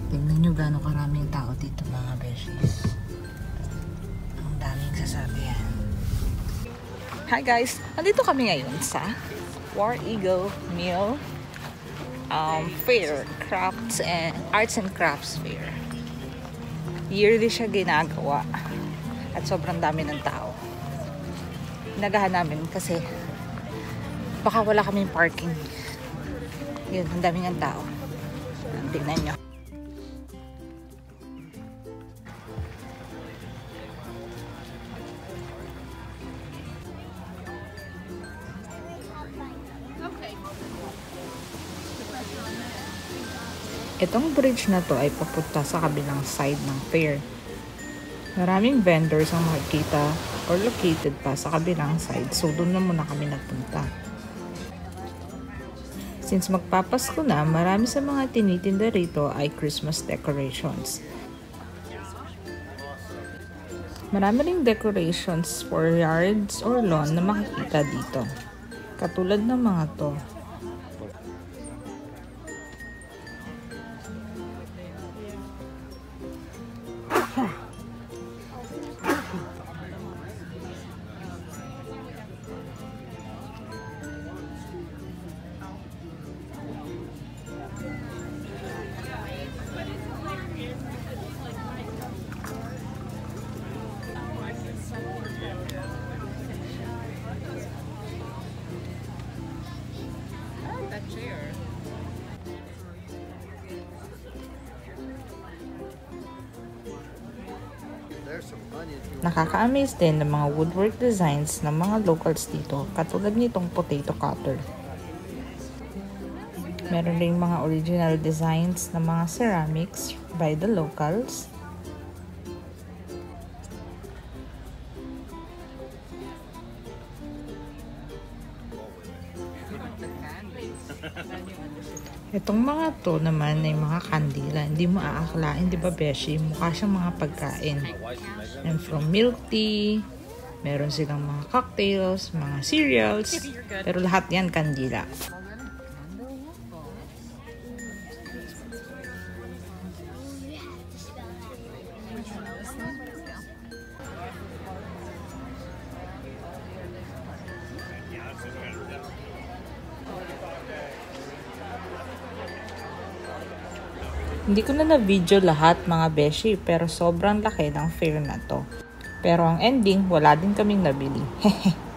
Tingnan nyo gano'ng karaming tao dito mga beshies. Ang daming sasakyan. Hi guys! Nandito kami ngayon sa War Eagle Mill Fair, Arts and Crafts Fair. Yearly siya ginagawa at sobrang dami ng tao. Nagahan namin kasi baka wala kaming parking. Yun, ang dami ng tao. Tingnan nyo. Itong bridge na to ay papunta sa kabilang side ng fair. Maraming vendors ang makikita or located pa sa kabilang side, so doon na muna kami nagpunta. Since magpapasko na, marami sa mga tinitinda rito ay Christmas decorations. Marami ring decorations for yards or lawn na makikita dito. Katulad ng mga to. Nakaka-amaze din ng mga woodwork designs ng mga locals dito, katulad nitong potato cutter. Meron ring mga original designs ng mga ceramics by the locals. Itong mga to naman ay mga kandila. Hindi mo aakalain, di ba beshi? Mukha siyang mga pagkain. And from milk tea, meron silang mga cocktails, mga cereals, pero lahat yan kandila. Hindi ko na na-video lahat mga beshi, pero sobrang laki ng fair na to. Pero ang ending, wala din kaming nabili. Hehe.